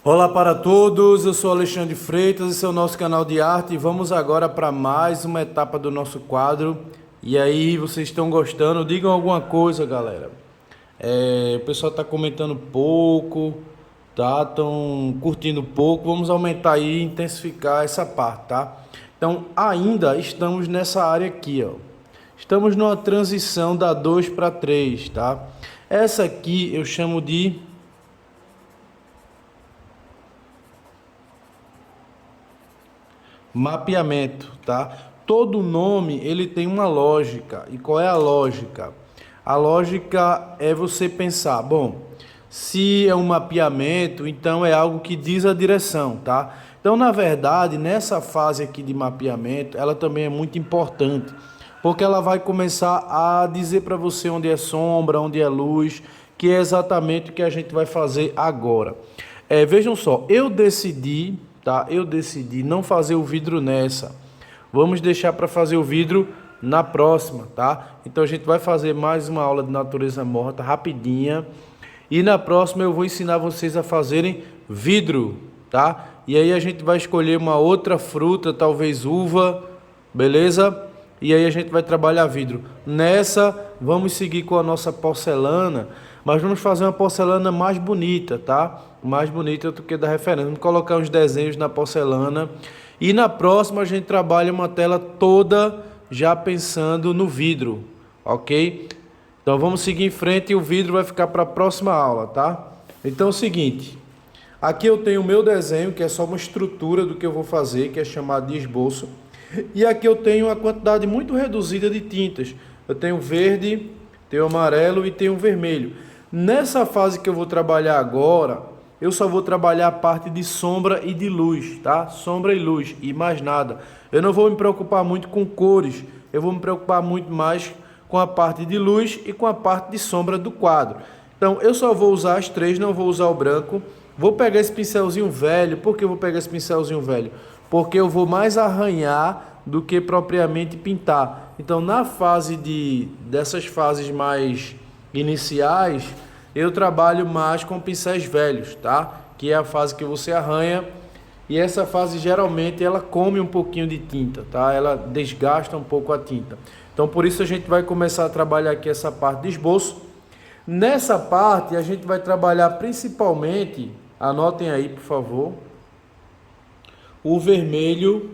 Olá para todos, eu sou Alexandre Freitas, esse é o nosso canal de arte e vamos agora para mais uma etapa do nosso quadro. E aí, vocês estão gostando? Digam alguma coisa, galera. O pessoal está comentando pouco, tá? Estão curtindo pouco, vamos aumentar aí, intensificar essa parte, tá? Então, ainda estamos nessa área aqui, ó. Estamos numa transição da 2 para 3, tá? Essa aqui eu chamo de mapeamento, tá? Todo nome ele tem uma lógica. E qual é a lógica? A lógica é você pensar, bom, se é um mapeamento, então é algo que diz a direção, tá? Então, na verdade, nessa fase aqui de mapeamento, ela também é muito importante, porque ela vai começar a dizer para você onde é sombra, onde é luz, que é exatamente o que a gente vai fazer agora. Vejam só, eu decidi, tá? Eu decidi não fazer o vidro nessa. Vamos deixar para fazer o vidro na próxima, tá? Então a gente vai fazer mais uma aula de natureza morta rapidinha. E na próxima eu vou ensinar vocês a fazerem vidro, tá? E aí a gente vai escolher uma outra fruta, talvez uva, beleza? E aí a gente vai trabalhar vidro. Nessa, vamos seguir com a nossa porcelana, mas vamos fazer uma porcelana mais bonita, tá? Mais bonita do que da referência. Vamos colocar uns desenhos na porcelana. E na próxima a gente trabalha uma tela toda já pensando no vidro, ok? Então vamos seguir em frente e o vidro vai ficar para a próxima aula, tá? Então é o seguinte, aqui eu tenho o meu desenho, que é só uma estrutura do que eu vou fazer, que é chamado de esboço. E aqui eu tenho uma quantidade muito reduzida de tintas. Eu tenho verde, tenho amarelo e tenho vermelho. Nessa fase que eu vou trabalhar agora, eu só vou trabalhar a parte de sombra e de luz, tá? Sombra e luz e mais nada. Eu não vou me preocupar muito com cores, eu vou me preocupar muito mais com a parte de luz e com a parte de sombra do quadro. Então eu só vou usar as três, não vou usar o branco. Vou pegar esse pincelzinho velho. Por que eu vou pegar esse pincelzinho velho? Porque eu vou mais arranhar do que propriamente pintar. Então na fase dessas fases mais iniciais, eu trabalho mais com pincéis velhos, tá? Que é a fase que você arranha. E essa fase geralmente ela come um pouquinho de tinta, tá? Ela desgasta um pouco a tinta. Então por isso a gente vai começar a trabalhar aqui essa parte de esboço. Nessa parte a gente vai trabalhar principalmente, anotem aí por favor, o vermelho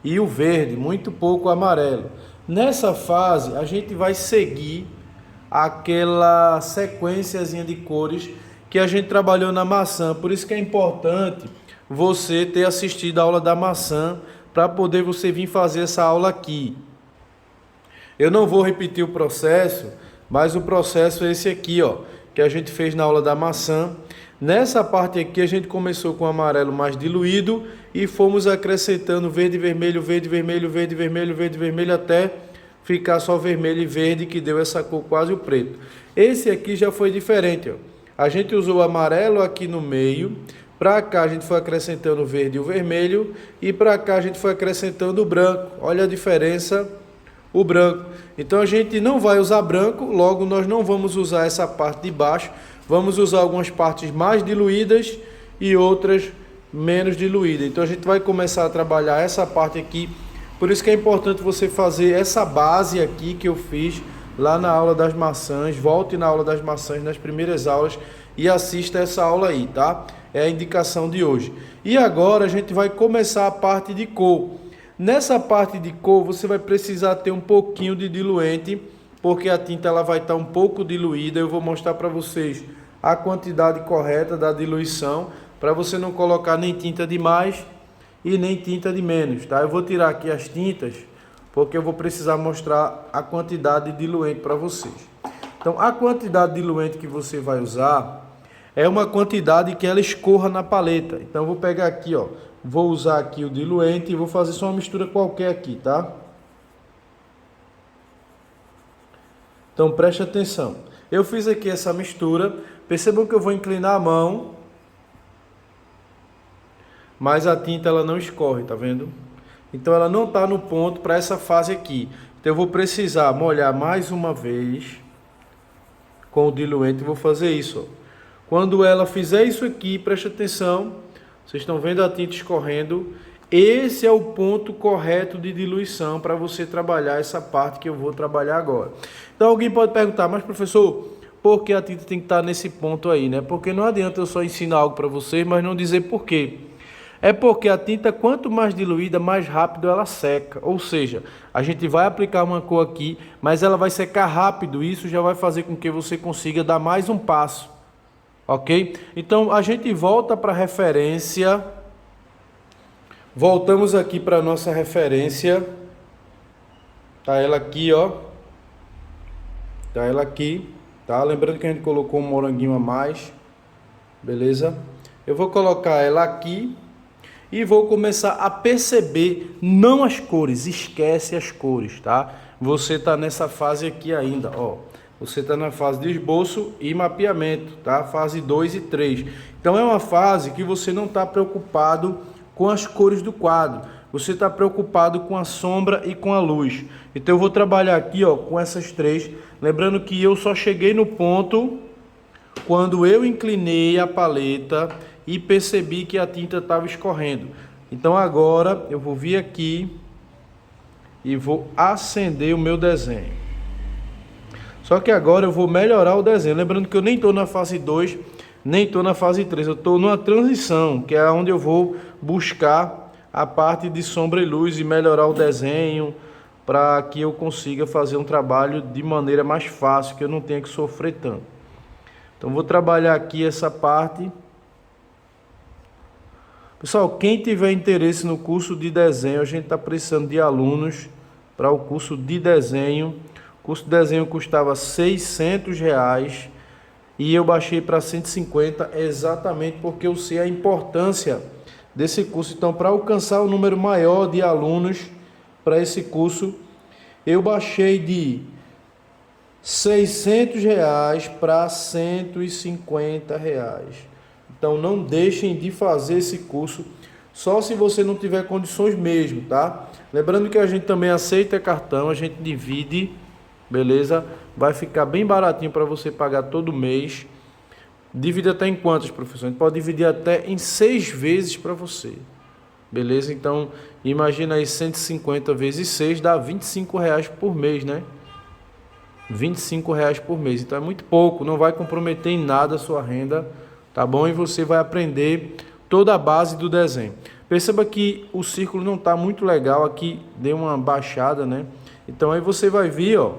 e o verde, muito pouco amarelo. Nessa fase a gente vai seguir aquela sequenciazinha de cores que a gente trabalhou na maçã. Por isso que é importante você ter assistido a aula da maçã para poder você vir fazer essa aula aqui. Eu não vou repetir o processo, mas o processo é esse aqui, ó, que a gente fez na aula da maçã. Nessa parte aqui a gente começou com o amarelo mais diluído e fomos acrescentando verde, vermelho, verde, vermelho, verde, vermelho, verde, vermelho, até ficar só vermelho e verde, que deu essa cor quase o preto. Esse aqui já foi diferente, ó. A gente usou o amarelo aqui no meio, para cá a gente foi acrescentando o verde e o vermelho, e para cá a gente foi acrescentando o branco. Olha a diferença, o branco. Então a gente não vai usar branco, logo nós não vamos usar essa parte de baixo, vamos usar algumas partes mais diluídas e outras menos diluídas. Então a gente vai começar a trabalhar essa parte aqui. Por isso que é importante você fazer essa base aqui que eu fiz lá na aula das maçãs. Volte na aula das maçãs, nas primeiras aulas, e assista essa aula aí, tá? É a indicação de hoje. E agora a gente vai começar a parte de cor. Nessa parte de cor você vai precisar ter um pouquinho de diluente, porque a tinta ela vai estar um pouco diluída. Eu vou mostrar para vocês a quantidade correta da diluição, para você não colocar nem tinta de mais e nem tinta de menos, tá? Eu vou tirar aqui as tintas, porque eu vou precisar mostrar a quantidade de diluente para vocês. Então, a quantidade de diluente que você vai usar é uma quantidade que ela escorra na paleta. Então, eu vou pegar aqui, ó, vou usar aqui o diluente e vou fazer só uma mistura qualquer aqui, tá? Então, preste atenção. Eu fiz aqui essa mistura. Percebam que eu vou inclinar a mão, mas a tinta ela não escorre, tá vendo? Então ela não está no ponto para essa fase aqui. Então eu vou precisar molhar mais uma vez com o diluente. Vou fazer isso, ó. Quando ela fizer isso aqui, preste atenção, vocês estão vendo a tinta escorrendo, esse é o ponto correto de diluição para você trabalhar essa parte que eu vou trabalhar agora. Então alguém pode perguntar, mas professor, por que a tinta tem que estar nesse ponto aí, né? Porque não adianta eu só ensinar algo para vocês, mas não dizer por quê. É porque a tinta, quanto mais diluída, mais rápido ela seca. Ou seja, a gente vai aplicar uma cor aqui, mas ela vai secar rápido. Isso já vai fazer com que você consiga dar mais um passo. Ok? Então, a gente volta para a referência. Voltamos aqui para a nossa referência. Tá ela aqui, ó. Tá ela aqui. Tá? Lembrando que a gente colocou um moranguinho a mais. Beleza? Eu vou colocar ela aqui. E vou começar a perceber, não as cores, esquece as cores, tá? Você está nessa fase aqui ainda, ó. Você está na fase de esboço e mapeamento, tá? Fase 2 e 3. Então é uma fase que você não está preocupado com as cores do quadro. Você está preocupado com a sombra e com a luz. Então eu vou trabalhar aqui, ó, com essas três. Lembrando que eu só cheguei no ponto quando eu inclinei a paleta e percebi que a tinta estava escorrendo. Então agora eu vou vir aqui e vou acender o meu desenho. Só que agora eu vou melhorar o desenho. Lembrando que eu nem estou na fase 2, nem estou na fase 3. Eu estou numa transição, que é onde eu vou buscar a parte de sombra e luz e melhorar o desenho para que eu consiga fazer um trabalho de maneira mais fácil, que eu não tenha que sofrer tanto. Então vou trabalhar aqui essa parte. Pessoal, quem tiver interesse no curso de desenho, a gente está precisando de alunos para o curso de desenho. O curso de desenho custava R$600 e eu baixei para 150 exatamente porque eu sei a importância desse curso. Então, para alcançar o número maior de alunos para esse curso, eu baixei de R$600 para R$150. Então não deixem de fazer esse curso, só se você não tiver condições mesmo, tá? Lembrando que a gente também aceita cartão, a gente divide, beleza? Vai ficar bem baratinho para você pagar todo mês. Divide até em quantas, professor? A gente pode dividir até em 6 vezes para você, beleza? Então imagina aí 150 vezes 6 dá R$25 por mês, né? R$25 por mês, então é muito pouco, não vai comprometer em nada a sua renda, tá bom? E você vai aprender toda a base do desenho. Perceba que o círculo não está muito legal aqui, deu uma baixada, né? Então aí você vai vir, ó,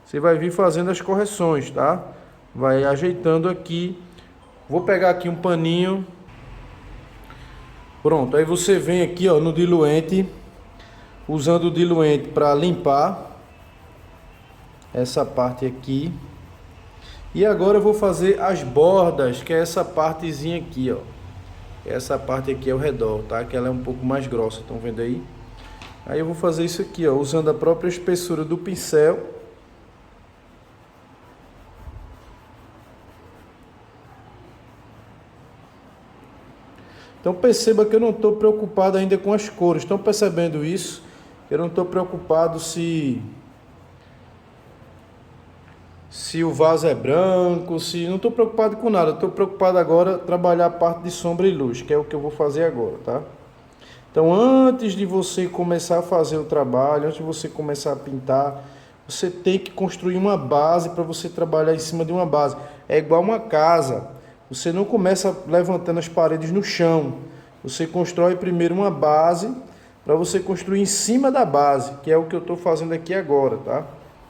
você vai vir fazendo as correções, tá? Vai ajeitando aqui. Vou pegar aqui um paninho. Pronto, aí você vem aqui, ó, no diluente, usando o diluente para limpar essa parte aqui. E agora eu vou fazer as bordas, que é essa partezinha aqui, ó. Essa parte aqui ao redor, tá? Que ela é um pouco mais grossa, estão vendo aí? Aí eu vou fazer isso aqui, ó, usando a própria espessura do pincel. Então perceba que eu não estou preocupado ainda com as cores. Estão percebendo isso? Eu não estou preocupado se o vaso é branco, não estou preocupado com nada. Estou preocupado agora trabalhar a parte de sombra e luz, que é o que eu vou fazer agora, tá? Então, antes de você começar a fazer o trabalho, antes de você começar a pintar, você tem que construir uma base para você trabalhar em cima de uma base. É igual uma casa. Você não começa levantando as paredes no chão. Você constrói primeiro uma base para você construir em cima da base, que é o que eu estou fazendo aqui agora, tá?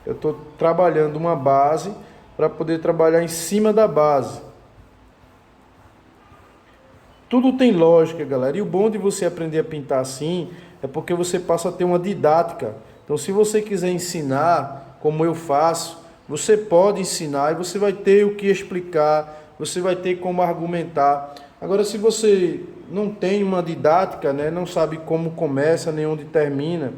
Eu estou trabalhando uma base para poder trabalhar em cima da base. Tudo tem lógica, galera. E o bom de você aprender a pintar assim é porque você passa a ter uma didática. Então, se você quiser ensinar como eu faço, você pode ensinar e você vai ter o que explicar, você vai ter como argumentar. Agora, se você não tem uma didática, né, não sabe como começa nem onde termina,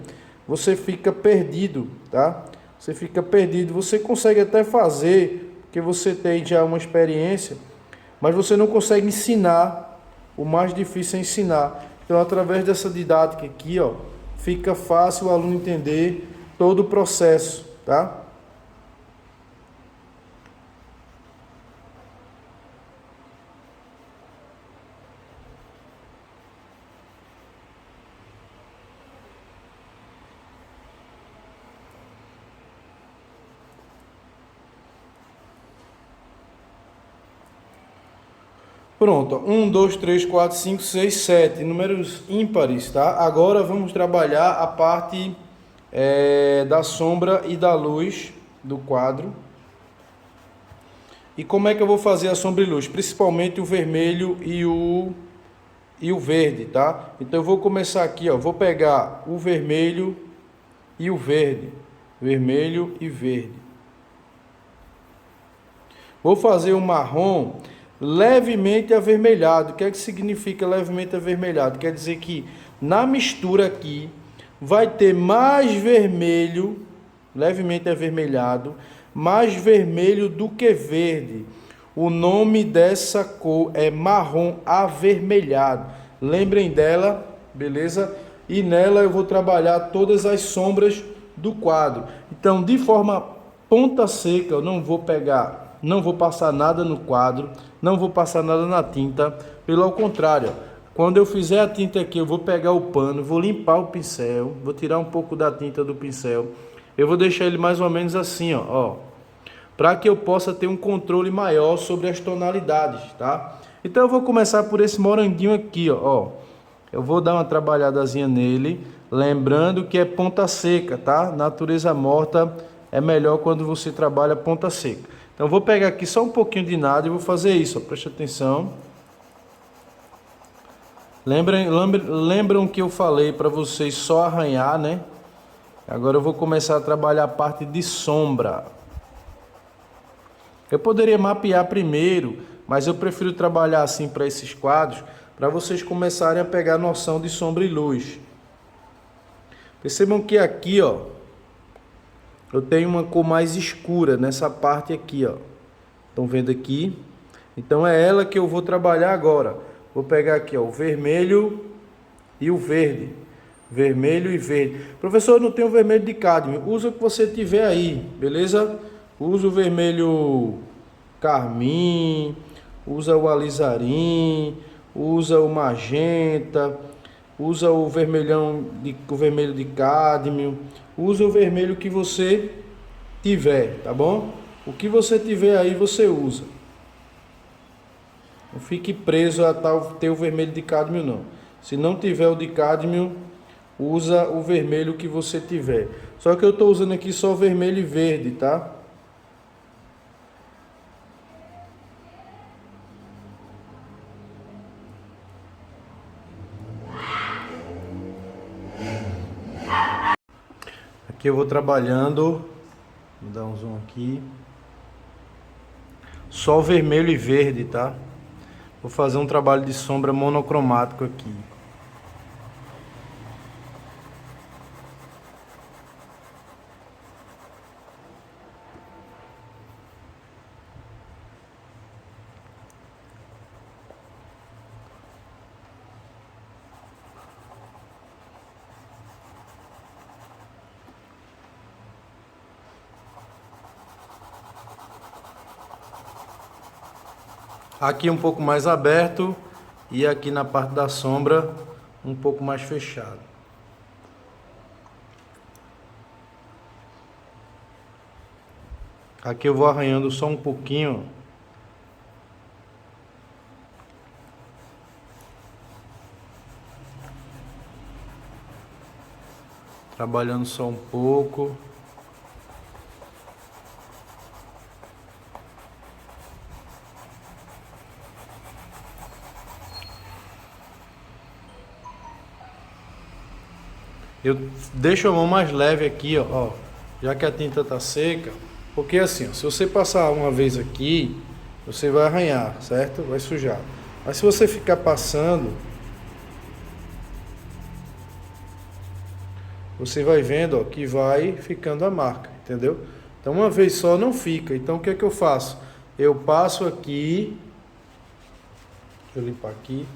você fica perdido, tá? Você fica perdido. Você consegue até fazer, porque você tem já uma experiência, mas você não consegue ensinar. O mais difícil é ensinar. Então, através dessa didática aqui, ó, fica fácil o aluno entender todo o processo, tá? Pronto, 1, 2, 3, 4, 5, 6, 7, números ímpares, tá? Agora vamos trabalhar a parte da sombra e da luz do quadro. E como é que eu vou fazer a sombra e luz? Principalmente o vermelho e o verde, tá? Então eu vou começar aqui, ó, vou pegar o vermelho e o verde. Vermelho e verde. Vou fazer o marrom levemente avermelhado. O que é que significa levemente avermelhado? Quer dizer que na mistura aqui vai ter mais vermelho, levemente avermelhado, mais vermelho do que verde. O nome dessa cor é marrom avermelhado. Lembrem dela, beleza? E nela eu vou trabalhar todas as sombras do quadro. Então, de forma ponta seca, eu não vou pegar, não vou passar nada no quadro, não vou passar nada na tinta. Pelo contrário, quando eu fizer a tinta aqui, eu vou pegar o pano, vou limpar o pincel, vou tirar um pouco da tinta do pincel. Eu vou deixar ele mais ou menos assim, ó, para que eu possa ter um controle maior sobre as tonalidades, tá? Então eu vou começar por esse moranguinho aqui, ó. Eu vou dar uma trabalhadazinha nele, lembrando que é ponta seca, tá? Natureza morta é melhor quando você trabalha ponta seca. Então eu vou pegar aqui só um pouquinho de nada e vou fazer isso, ó. Preste atenção. Lembram que eu falei para vocês só arranhar, né? Agora eu vou começar a trabalhar a parte de sombra. Eu poderia mapear primeiro, mas eu prefiro trabalhar assim para esses quadros, para vocês começarem a pegar noção de sombra e luz. Percebam que aqui, ó, eu tenho uma cor mais escura nessa parte aqui, ó. Estão vendo aqui? Então é ela que eu vou trabalhar agora. Vou pegar aqui, ó, o vermelho e o verde. Vermelho e verde. Professor, eu não tenho vermelho de cádmio. Usa o que você tiver aí, beleza? Usa o vermelho carmim, usa o alizarim, usa o magenta, usa o vermelho de cádmio, usa o vermelho que você tiver, tá bom? O que você tiver aí você usa. Não fique preso a ter o vermelho de cádmio não. Se não tiver o de cádmio, usa o vermelho que você tiver. Só que eu estou usando aqui só vermelho e verde, tá? Aqui eu vou trabalhando, vou dar um zoom aqui, só vermelho e verde, tá? Vou fazer um trabalho de sombra monocromático aqui. Aqui um pouco mais aberto e aqui na parte da sombra um pouco mais fechado. Aqui eu vou arranhando só um pouquinho. Trabalhando só um pouco. Eu deixo a mão mais leve aqui, ó, já que a tinta tá seca, porque assim, ó, se você passar uma vez aqui, você vai arranhar, certo? Vai sujar. Mas se você ficar passando, você vai vendo, ó, que vai ficando a marca, entendeu? Então uma vez só não fica. Então o que é que eu faço? Eu passo aqui, deixa eu limpar aqui.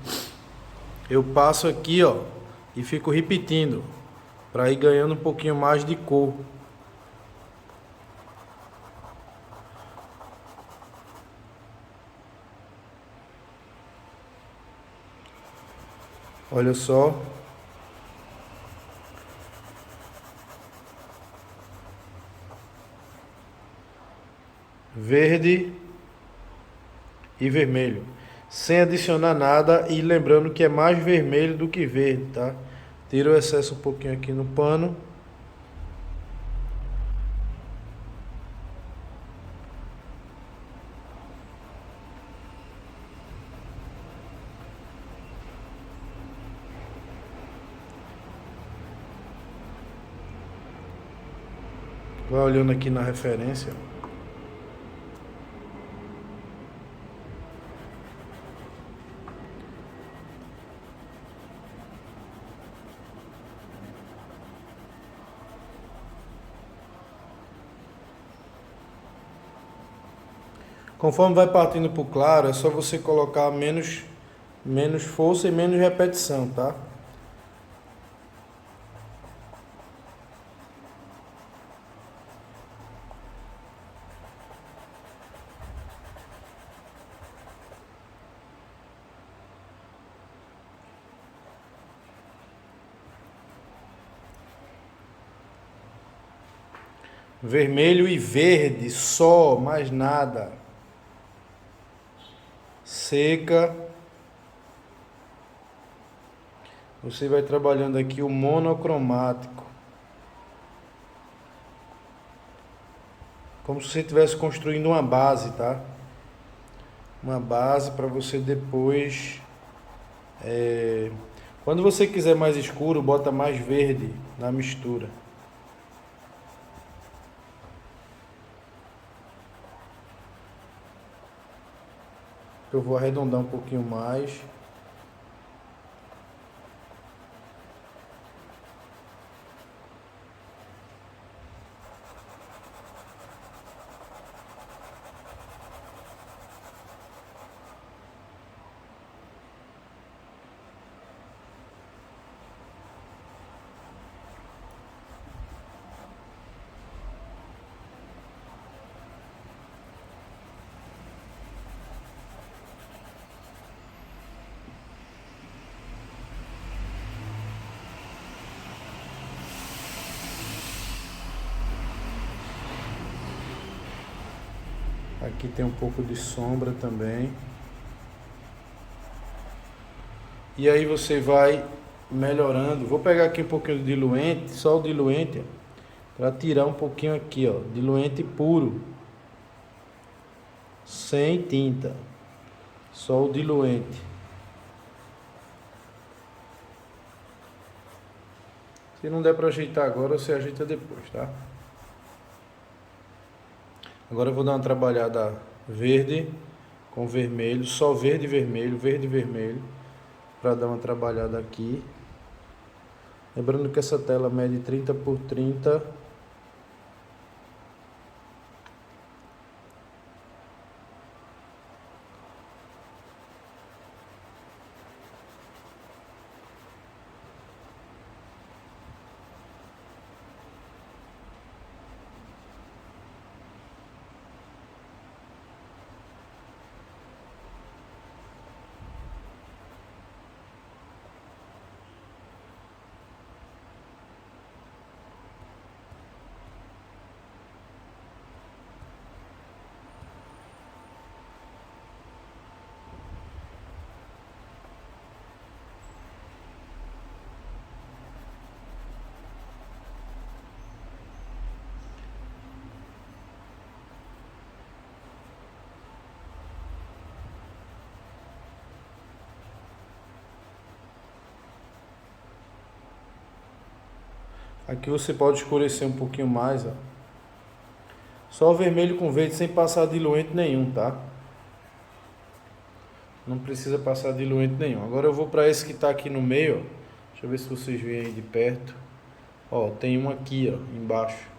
Eu passo aqui, ó, e fico repetindo, para ir ganhando um pouquinho mais de cor. Olha só. Verde e vermelho. sem adicionar nada e lembrando que é mais vermelho do que verde, tá? Tira o excesso um pouquinho aqui no pano. Vai olhando aqui na referência. Conforme vai partindo para o claro, é só você colocar menos força e menos repetição, tá? Vermelho e verde, só, mais nada. Seca. Você vai trabalhando aqui o monocromático. Como se você estivesse construindo uma base, tá? Uma base para você depois... Quando você quiser mais escuro, bota mais verde na mistura. Eu vou arredondar um pouquinho mais. Aqui tem um pouco de sombra também. E aí você vai melhorando. Vou pegar aqui um pouquinho de diluente, só o diluente, para tirar um pouquinho aqui, ó, diluente puro, sem tinta, só o diluente. Se não der para ajeitar agora, você ajeita depois, tá? Agora eu vou dar uma trabalhada verde com vermelho, só verde e vermelho, para dar uma trabalhada aqui. Lembrando que essa tela mede 30 por 30. Aqui você pode escurecer um pouquinho mais, ó. Só vermelho com verde sem passar diluente nenhum, tá? Não precisa passar diluente nenhum. Agora eu vou para esse que está aqui no meio, ó. Deixa eu ver se vocês veem aí de perto. Ó, tem um aqui, ó, embaixo.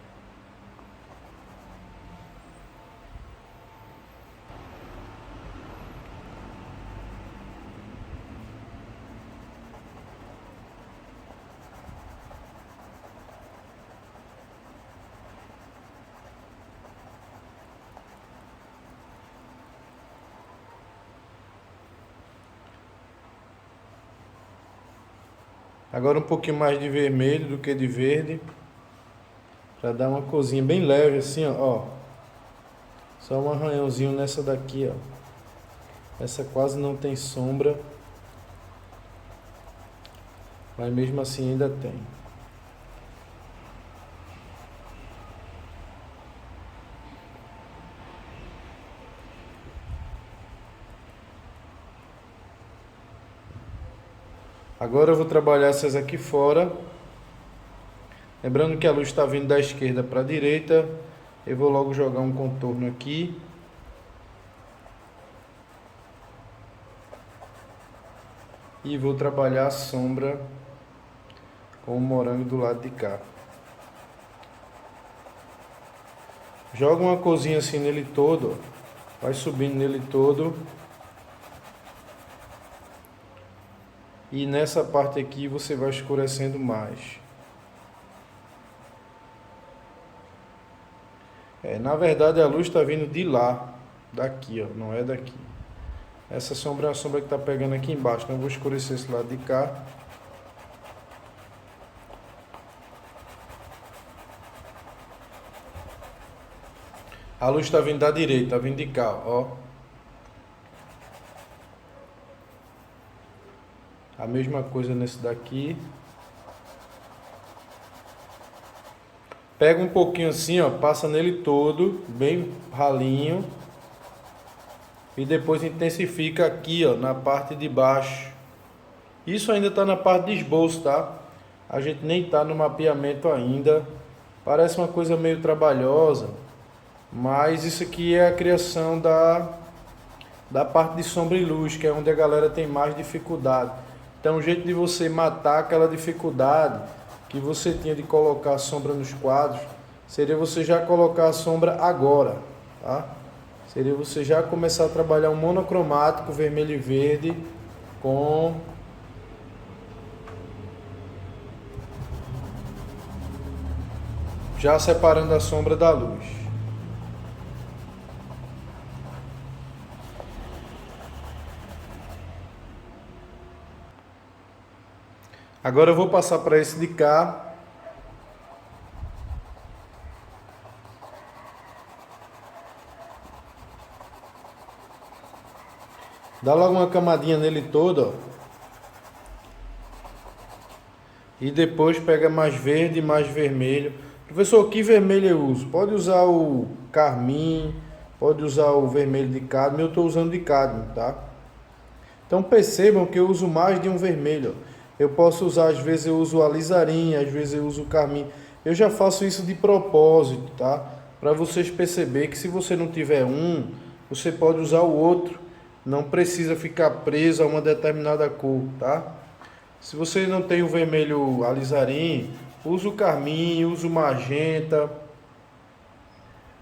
Agora um pouquinho mais de vermelho do que de verde, para dar uma corzinha bem leve assim, ó. Só um arranhãozinho nessa daqui, ó. Essa quase não tem sombra, mas mesmo assim ainda tem. Agora eu vou trabalhar essas aqui fora. Lembrando que a luz está vindo da esquerda para a direita. Eu vou logo jogar um contorno aqui. E vou trabalhar a sombra com o morango do lado de cá. Joga uma corzinha assim nele todo, ó. Vai subindo nele todo. E nessa parte aqui você vai escurecendo mais. Na verdade a luz está vindo de lá, daqui, ó, não é daqui. Essa sombra é a sombra que está pegando aqui embaixo, então eu vou escurecer esse lado de cá. A luz está vindo da direita, está vindo de cá, ó. A mesma coisa nesse daqui. Pega um pouquinho assim, ó, passa nele todo, bem ralinho. E depois intensifica aqui, ó, na parte de baixo. Isso ainda está na parte de esboço, tá? A gente nem está no mapeamento ainda. Parece uma coisa meio trabalhosa, mas isso aqui é a criação da parte de sombra e luz, que é onde a galera tem mais dificuldade. Então, o jeito de você matar aquela dificuldade que você tinha de colocar a sombra nos quadros, seria você já colocar a sombra agora, tá? Seria você já começar a trabalhar um monocromático vermelho e verde com já separando a sombra da luz. Agora eu vou passar para esse de cá. Dá logo uma camadinha nele todo, ó. E depois pega mais verde e mais vermelho. Professor, que vermelho eu uso? Pode usar o carmim, pode usar o vermelho de cádmio. Eu estou usando de cádmio, tá? Então percebam que eu uso mais de um vermelho, ó. Eu posso usar, às vezes eu uso o alizarim, às vezes eu uso o carmim. Eu já faço isso de propósito, tá? Para vocês perceberem que se você não tiver um, você pode usar o outro. Não precisa ficar preso a uma determinada cor, tá? Se você não tem o vermelho alizarim, usa o carmim, usa o magenta.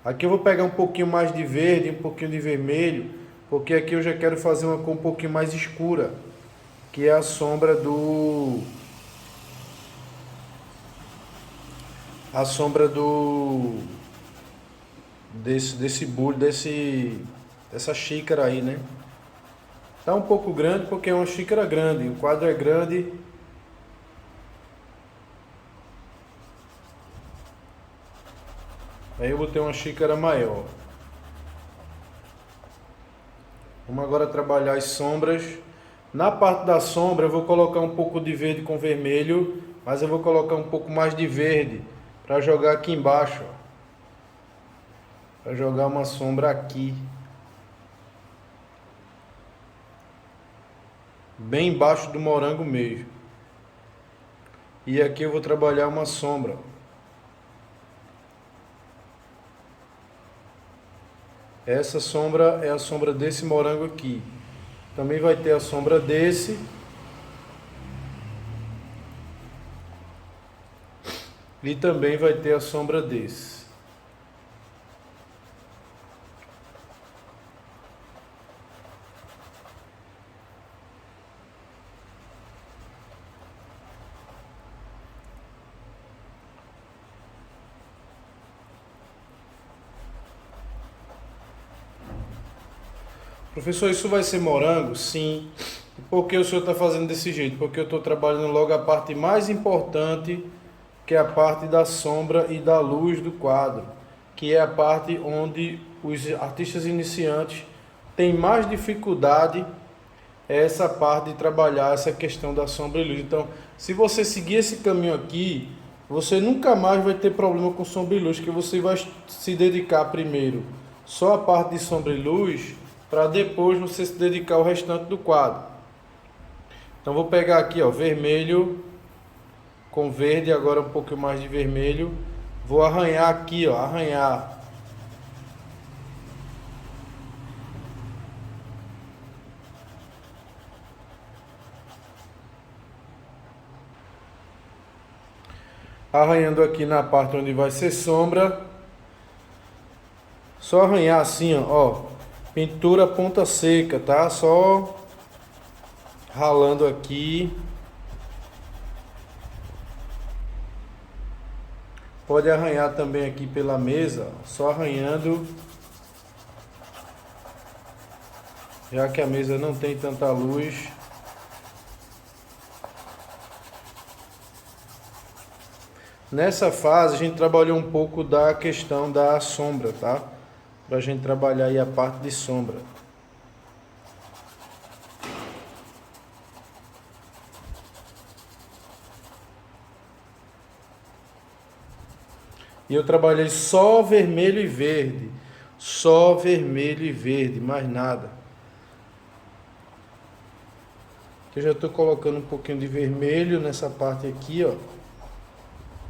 Aqui eu vou pegar um pouquinho mais de verde, um pouquinho de vermelho, porque aqui eu já quero fazer uma cor um pouquinho mais escura, que é a sombra desse bule, dessa xícara aí, né? Tá um pouco grande porque é uma xícara grande, o quadro é grande. Aí eu botei uma xícara maior. Vamos agora trabalhar as sombras. Na parte da sombra eu vou colocar um pouco de verde com vermelho, mas eu vou colocar um pouco mais de verde para jogar aqui embaixo, para jogar uma sombra aqui, bem embaixo do morango mesmo. E aqui eu vou trabalhar uma sombra. Essa sombra é a sombra desse morango aqui. Também vai ter a sombra desse. E também vai ter a sombra desse. Professor, isso vai ser morango? Sim. Por que o senhor está fazendo desse jeito? Porque eu estou trabalhando logo a parte mais importante, que é a parte da sombra e da luz do quadro, que é a parte onde os artistas iniciantes tem mais dificuldade é essa parte de trabalhar essa questão da sombra e luz. Então, se você seguir esse caminho aqui, você nunca mais vai ter problema com sombra e luz, que você vai se dedicar primeiro só a parte de sombra e luz, para depois você se dedicar ao restante do quadro. Então, vou pegar aqui, ó, vermelho com verde, agora um pouco mais de vermelho. Vou arranhar aqui, ó, arranhar. Arranhando aqui na parte onde vai ser sombra. Só arranhar assim, ó. Pintura ponta seca, tá? Só ralando aqui. Pode arranhar também aqui pela mesa, só arranhando. Já que a mesa não tem tanta luz. Nessa fase a gente trabalhou um pouco da questão da sombra, tá? Pra gente trabalhar aí a parte de sombra. E eu trabalhei só vermelho e verde. Só vermelho e verde, mais nada. Eu já estou colocando um pouquinho de vermelho nessa parte aqui, ó.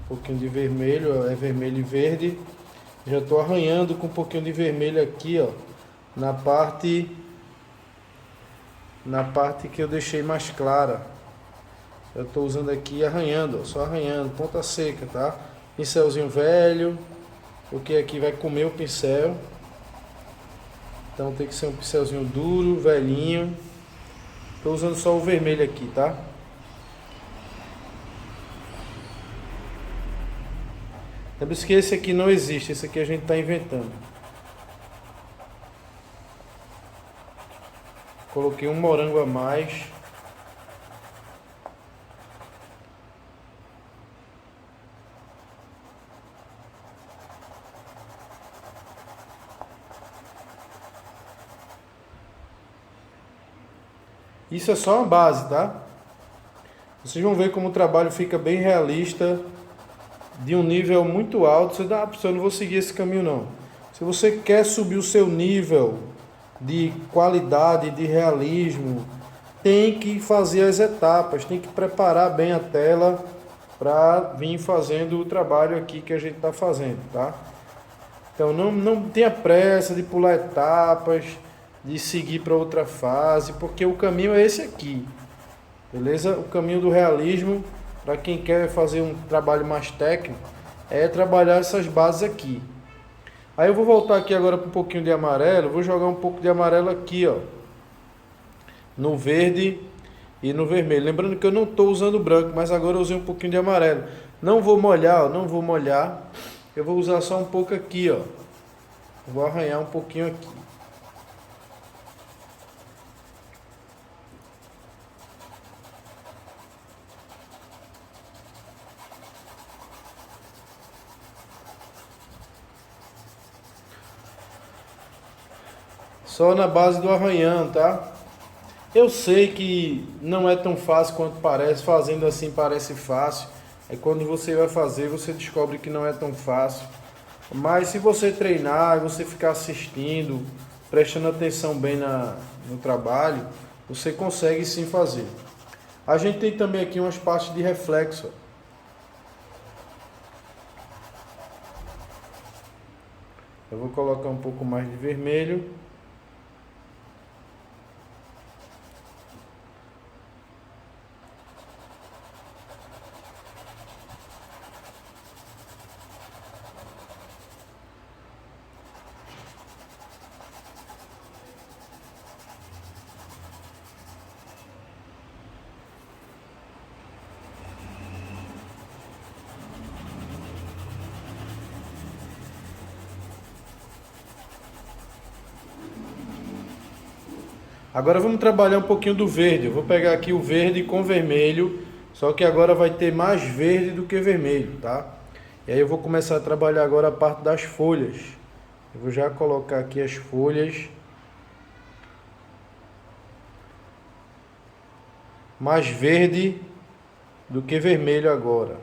Um pouquinho de vermelho, ó, é vermelho e verde. Já estou arranhando com um pouquinho de vermelho aqui, ó. Na parte que eu deixei mais clara. Eu estou usando aqui arranhando, ó, só arranhando, ponta seca, tá? Pincelzinho velho, porque aqui vai comer o pincel. Então tem que ser um pincelzinho duro, velhinho. Estou usando só o vermelho aqui, tá? Lembre-se que esse aqui não existe, esse aqui a gente está inventando. Coloquei um morango a mais. Isso é só uma base, tá? Vocês vão ver como o trabalho fica bem realista, de um nível muito alto. Você dá, eu não vou seguir esse caminho não. Se você quer subir o seu nível de qualidade, de realismo, tem que fazer as etapas, tem que preparar bem a tela para vir fazendo o trabalho aqui que a gente está fazendo, tá? Então não tenha pressa de pular etapas, de seguir para outra fase, porque o caminho é esse aqui, beleza? O caminho do realismo, para quem quer fazer um trabalho mais técnico, é trabalhar essas bases aqui. Aí eu vou voltar aqui agora para um pouquinho de amarelo, vou jogar um pouco de amarelo aqui, ó, no verde e no vermelho. Lembrando que eu não estou usando branco, mas agora eu usei um pouquinho de amarelo. Não vou molhar, ó, não vou molhar. Eu vou usar só um pouco aqui, ó. Vou arranhar um pouquinho aqui. Só na base do arranhão, tá? Eu sei que não é tão fácil quanto parece, fazendo assim parece fácil. Aí quando você vai fazer, você descobre que não é tão fácil. Mas se você treinar, você ficar assistindo, prestando atenção bem no trabalho, você consegue sim fazer. A gente tem também aqui umas partes de reflexo. Eu vou colocar um pouco mais de vermelho. Agora vamos trabalhar um pouquinho do verde. Eu vou pegar aqui o verde com vermelho, só que agora vai ter mais verde do que vermelho, tá? E aí eu vou começar a trabalhar agora a parte das folhas. Eu vou já colocar aqui as folhas. mais verde do que vermelho agora.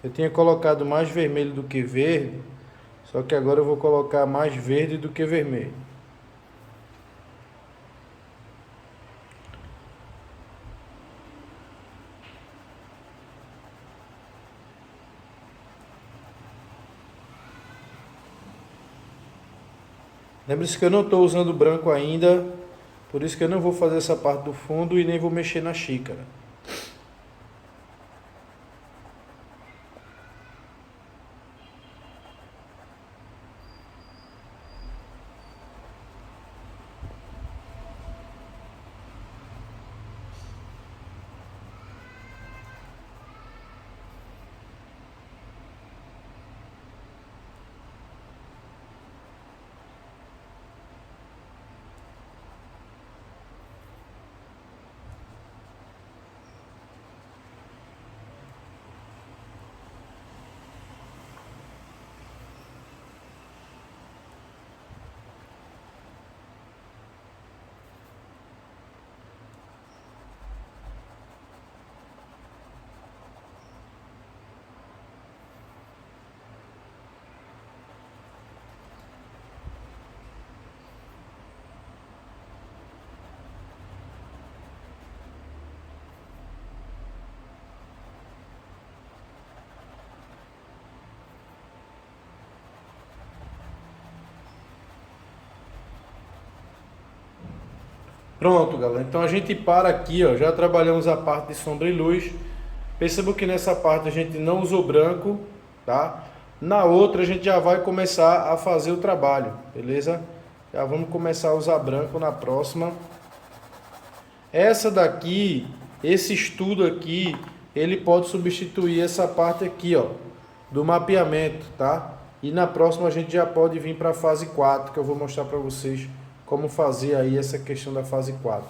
Eu tinha colocado mais vermelho do que verde, só que agora eu vou colocar mais verde do que vermelho. Lembre-se que eu não estou usando branco ainda, por isso que eu não vou fazer essa parte do fundo e nem vou mexer na xícara. Pronto, galera. Então a gente para aqui, ó. Já trabalhamos a parte de sombra e luz. Perceba que nessa parte a gente não usou branco, tá? Na outra a gente já vai começar a fazer o trabalho, beleza? Já vamos começar a usar branco na próxima. Essa daqui, esse estudo aqui, ele pode substituir essa parte aqui, ó, do mapeamento, tá? E na próxima a gente já pode vir para a fase 4, que eu vou mostrar para vocês como fazer aí essa questão da fase 4.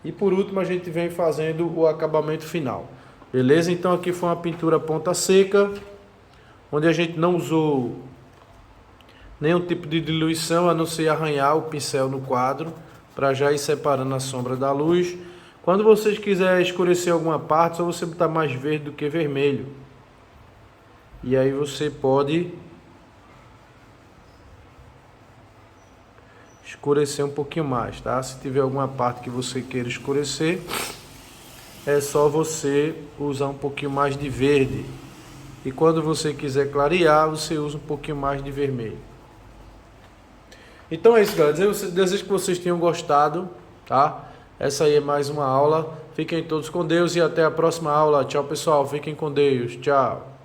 E por último a gente vem fazendo o acabamento final. Beleza? Então aqui foi uma pintura ponta seca, onde a gente não usou nenhum tipo de diluição, a não ser arranhar o pincel no quadro, para já ir separando a sombra da luz. Quando vocês quiserem escurecer alguma parte, só você botar mais verde do que vermelho. E aí você pode escurecer um pouquinho mais, tá? Se tiver alguma parte que você queira escurecer, é só você usar um pouquinho mais de verde. E quando você quiser clarear, você usa um pouquinho mais de vermelho. Então é isso, galera. Desejo que vocês tenham gostado, tá? Essa aí é mais uma aula. Fiquem todos com Deus e até a próxima aula. Tchau, pessoal. Fiquem com Deus. Tchau.